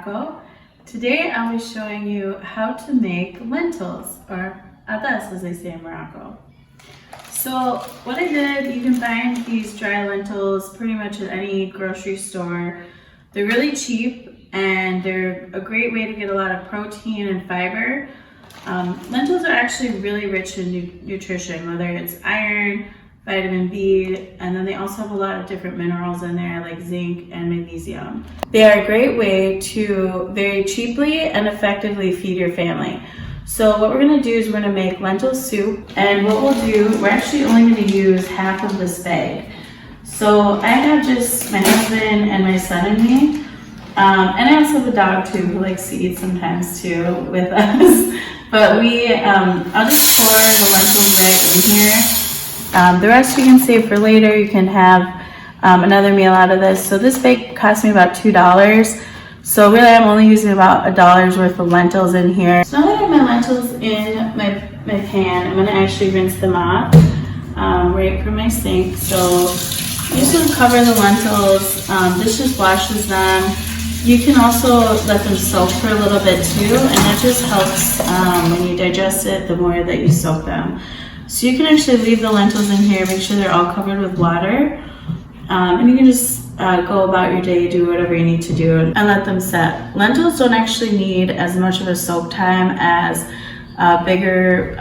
Morocco. Today I'll be showing you how to make lentils, or adas as they say in Morocco. So what I did, you can find these dry lentils pretty much at any grocery store. They're really cheap and they're a great way to get a lot of protein and fiber. Lentils are actually really rich in nutrition, whether it's iron, vitamin B, and then they also have a lot of different minerals in there like zinc and magnesium. They are a great way to very cheaply and effectively feed your family. So what we're gonna do is we're gonna make lentil soup, and what we'll do, we're actually only gonna use half of this bag. So I have just my husband and my son and me, and I also have a dog too who likes to eat sometimes too with us. But I'll just pour the lentils right in here. The rest you can save for later. You can have another meal out of this. So this bag cost me about $2. So really I'm only using about $1 worth of lentils in here. So now that I have my lentils in my pan, I'm going to actually rinse them off right from my sink. So I'm just going to cover the lentils. This just washes them. You can also let them soak for a little bit too, and that just helps when you digest it, the more that you soak them. So you can actually leave the lentils in here, make sure they're all covered with water, and you can just go about your day, do whatever you need to do, and let them set. Lentils don't actually need as much of a soak time as bigger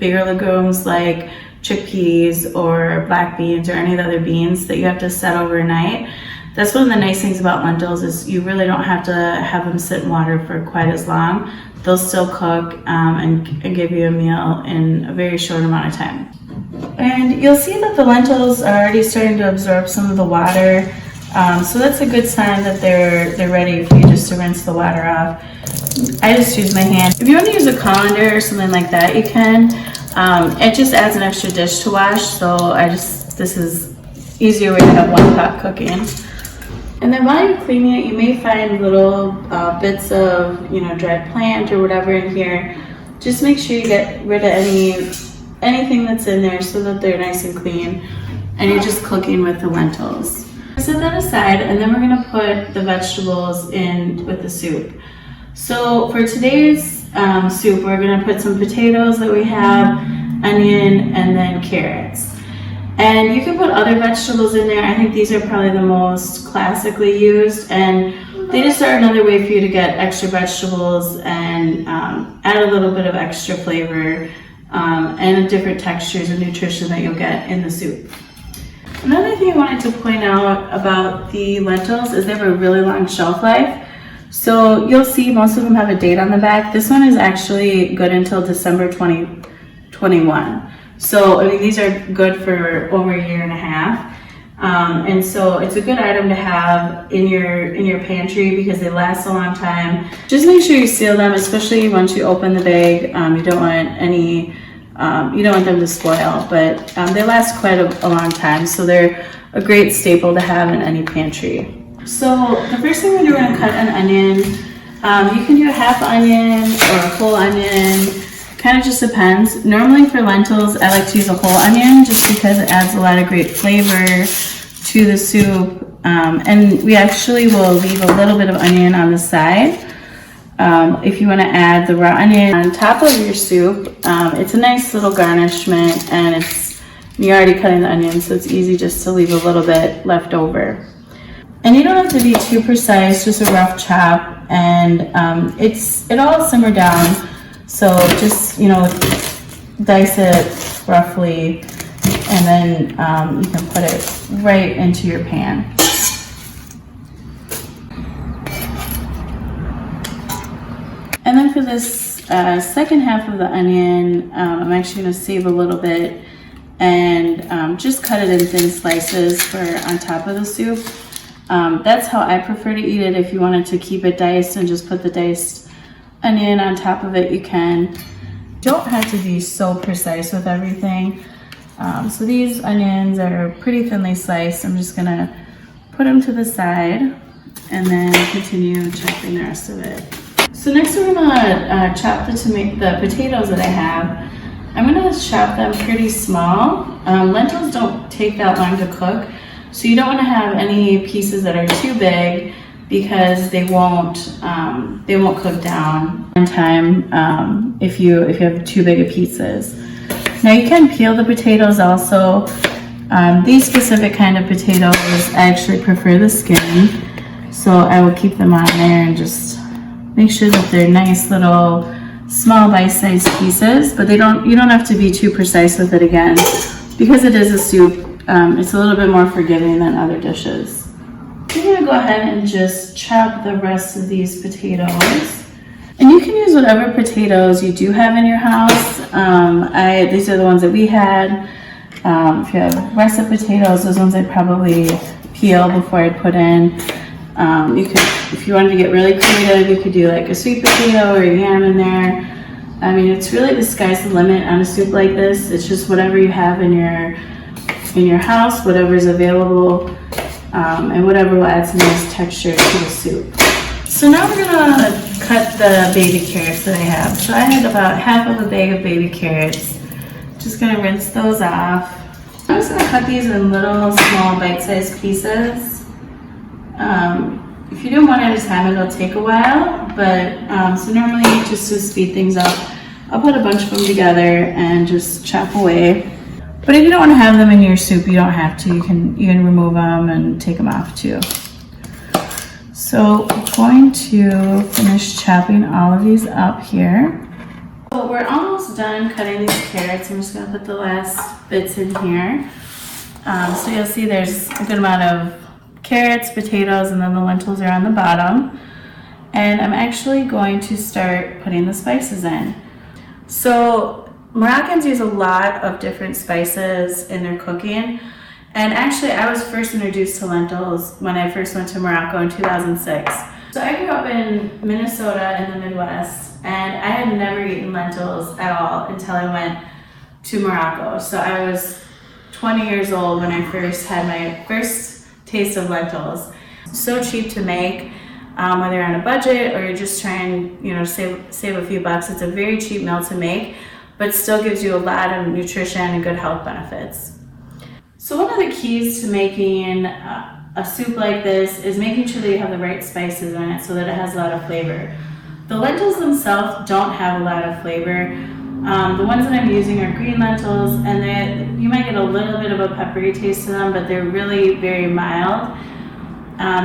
legumes like chickpeas or black beans or any of the other beans that you have to set overnight. That's one of the nice things about lentils is you really don't have to have them sit in water for quite as long. They'll still cook and give you a meal in a very short amount of time. And you'll see that the lentils are already starting to absorb some of the water. So that's a good sign that they're ready for you just to rinse the water off. I just use my hand. If you want to use a colander or something like that, you can. It just adds an extra dish to wash. So this is easier way to have one pot cooking. And then while you're cleaning it, you may find little bits of, dried plant or whatever in here. Just make sure you get rid of anything that's in there so that they're nice and clean. And you're just cooking with the lentils. Set that aside, and then we're gonna put the vegetables in with the soup. So for today's soup, we're gonna put some potatoes that we have, onion, and then carrots. And you can put other vegetables in there. I think these are probably the most classically used, and they just are another way for you to get extra vegetables and add a little bit of extra flavor and different textures and nutrition that you'll get in the soup. Another thing I wanted to point out about the lentils is they have a really long shelf life. So you'll see most of them have a date on the back. This one is actually good until December 2021. So, these are good for over a year and a half. And so it's a good item to have in your pantry because they last a long time. Just make sure you seal them, especially once you open the bag. You don't want them to spoil, but they last quite a long time. So they're a great staple to have in any pantry. So the first thing we're going to cut an onion. You can do a half onion or a whole onion. Kind of just depends. Normally for lentils, I like to use a whole onion just because it adds a lot of great flavor to the soup. And we actually will leave a little bit of onion on the side. If you want to add the raw onion on top of your soup, it's a nice little garnishment, and you're already cutting the onion, so it's easy just to leave a little bit left over. And you don't have to be too precise, just a rough chop, and it all simmer down. So just, dice it roughly, and then you can put it right into your pan. And then for this second half of the onion, I'm actually going to save a little bit and just cut it in thin slices for on top of the soup. That's how I prefer to eat it. If you wanted to keep it diced and just put the diced onion on top of it, you can. Don't have to be so precise with everything. So these onions are pretty thinly sliced. I'm just gonna put them to the side and then continue chopping the rest of it. So next we're gonna chop the potatoes that I have. I'm gonna chop them pretty small. Lentils don't take that long to cook, so you don't wanna have any pieces that are too big because they won't cook down in time if you have too big of pieces. Now you can peel the potatoes also. These specific kind of potatoes, I actually prefer the skin, so I will keep them on there and just make sure that they're nice little small bite-sized pieces, but you don't have to be too precise with it again, because it is a soup. It's a little bit more forgiving than other dishes. I'm gonna go ahead and just chop the rest of these potatoes. And you can use whatever potatoes you do have in your house. These are the ones that we had. If you have russet potatoes, those ones I'd probably peel before I'd put in. You could, if you wanted to get really creative, you could do like a sweet potato or a yam in there. I mean, it's really the sky's the limit on a soup like this. It's just whatever you have in your house, whatever's available, and whatever will add some nice texture to the soup. So now we're gonna cut the baby carrots that I have. So I had about half of a bag of baby carrots. Just gonna rinse those off. I'm just gonna cut these in little small bite-sized pieces. If you do one at a time, it'll take a while, but so normally just to speed things up, I'll put a bunch of them together and just chop away. But if you don't want to have them in your soup, you don't have to. You can remove them and take them off too. So I'm going to finish chopping all of these up here. So we're almost done cutting these carrots. I'm just going to put the last bits in here. So you'll see there's a good amount of carrots, potatoes, and then the lentils are on the bottom. And I'm actually going to start putting the spices in. So Moroccans use a lot of different spices in their cooking. And actually, I was first introduced to lentils when I first went to Morocco in 2006. So I grew up in Minnesota in the Midwest, and I had never eaten lentils at all until I went to Morocco. So I was 20 years old when I first had my first taste of lentils. So cheap to make, whether you're on a budget or you're just trying, save a few bucks. It's a very cheap meal to make, but still gives you a lot of nutrition and good health benefits. So one of the keys to making a soup like this is making sure that you have the right spices in it so that it has a lot of flavor. The lentils themselves don't have a lot of flavor. The ones that I'm using are green lentils, and you might get a little bit of a peppery taste to them, but they're really very mild.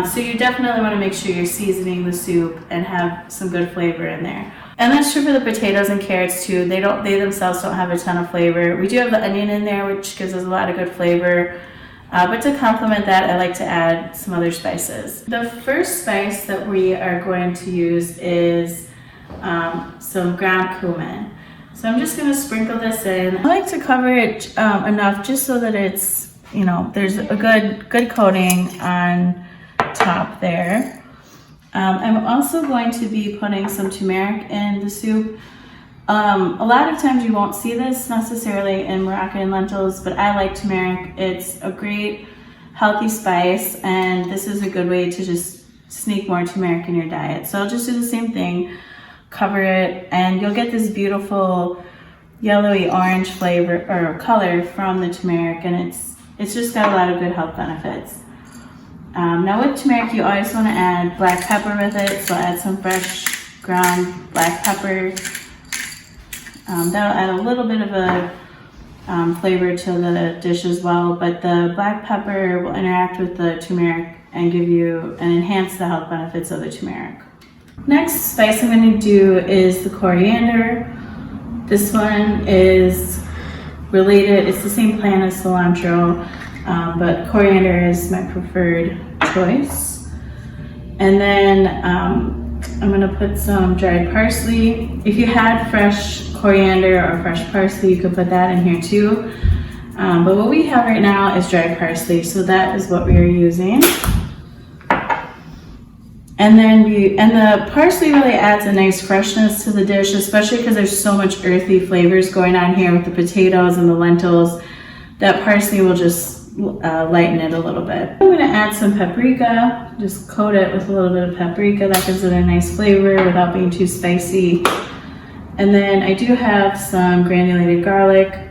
So you definitely want to make sure you're seasoning the soup and have some good flavor in there. And that's true for the potatoes and carrots too. They themselves don't have a ton of flavor. We do have the onion in there, which gives us a lot of good flavor. But to complement that, I like to add some other spices. The first spice that we are going to use is some ground cumin. So I'm just going to sprinkle this in. I like to cover it enough just so that it's, there's a good coating on top there. I'm also going to be putting some turmeric in the soup. A lot of times you won't see this necessarily in Moroccan lentils, but I like turmeric. It's a great healthy spice, and this is a good way to just sneak more turmeric in your diet. So I'll just do the same thing, cover it, and you'll get this beautiful yellowy orange flavor or color from the turmeric, and it's just got a lot of good health benefits. Now with turmeric, you always want to add black pepper with it, so add some fresh ground black pepper. That'll add a little bit of a flavor to the dish as well, but the black pepper will interact with the turmeric and enhance the health benefits of the turmeric. Next spice I'm going to do is the coriander. This one is related, it's the same plant as cilantro, but coriander is my preferred choice. And then I'm going to put some dried parsley. If you had fresh coriander or fresh parsley, you could put that in here too. But what we have right now is dried parsley, so that is what we are using. And then the parsley really adds a nice freshness to the dish, especially because there's so much earthy flavors going on here with the potatoes and the lentils. That parsley will just lighten it a little bit. I'm going to add some paprika, just coat it with a little bit of paprika. That gives it a nice flavor without being too spicy. And then I do have some granulated garlic.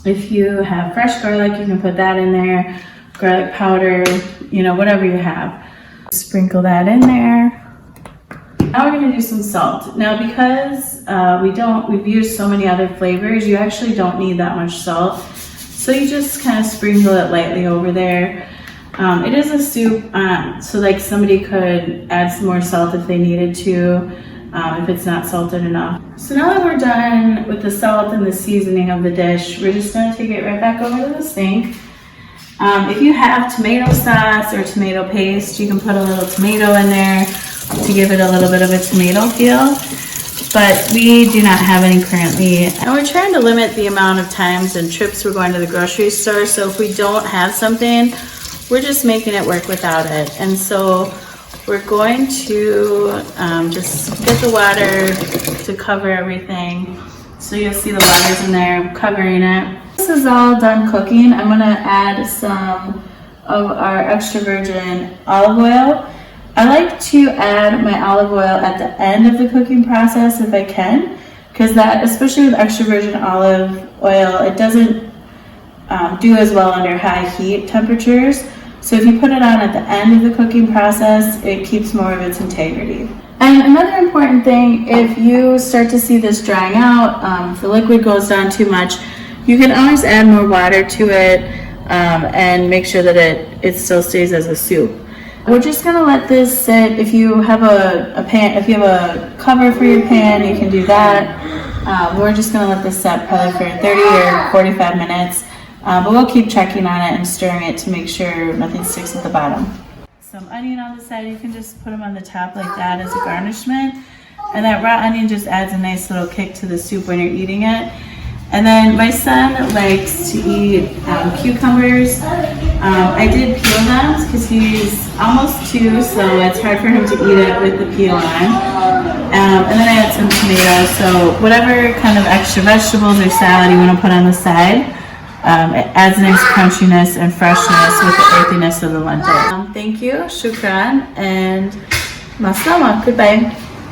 If you have fresh garlic, you can put that in there, garlic powder, whatever you have. Sprinkle that in there. Now we're gonna do some salt. Now because we've used so many other flavors, you actually don't need that much salt. So you just kind of sprinkle it lightly over there. It is a soup, so like somebody could add some more salt if they needed to, if it's not salted enough. So now that we're done with the salt and the seasoning of the dish, we're just gonna take it right back over to the sink. If you have tomato sauce or tomato paste, you can put a little tomato in there to give it a little bit of a tomato feel, but we do not have any currently. And we're trying to limit the amount of times and trips we're going to the grocery store, so if we don't have something, we're just making it work without it. And so we're going to just get the water to cover everything. So you'll see the water's in there covering it. This is all done cooking. I'm gonna add some of our extra virgin olive oil. I like to add my olive oil at the end of the cooking process if I can, because that, especially with extra virgin olive oil, it doesn't do as well under high heat temperatures. So if you put it on at the end of the cooking process, it keeps more of its integrity. And another important thing, if you start to see this drying out, if the liquid goes down too much, you can always add more water to it and make sure that it still stays as a soup. We're just gonna let this sit. If you have a pan, if you have a cover for your pan, you can do that. We're just gonna let this set probably for 30 or 45 minutes. But we'll keep checking on it and stirring it to make sure nothing sticks at the bottom. Some onion on the side, you can just put them on the top like that as a garnishment. And that raw onion just adds a nice little kick to the soup when you're eating it. And then my son likes to eat cucumbers. I did peel them because he's almost 2, so it's hard for him to eat it with the peel on. And then I had some tomatoes, so whatever kind of extra vegetables or salad you want to put on the side, it adds a nice crunchiness and freshness with the earthiness of the lentil. Thank you, shukran, and maslama. Goodbye.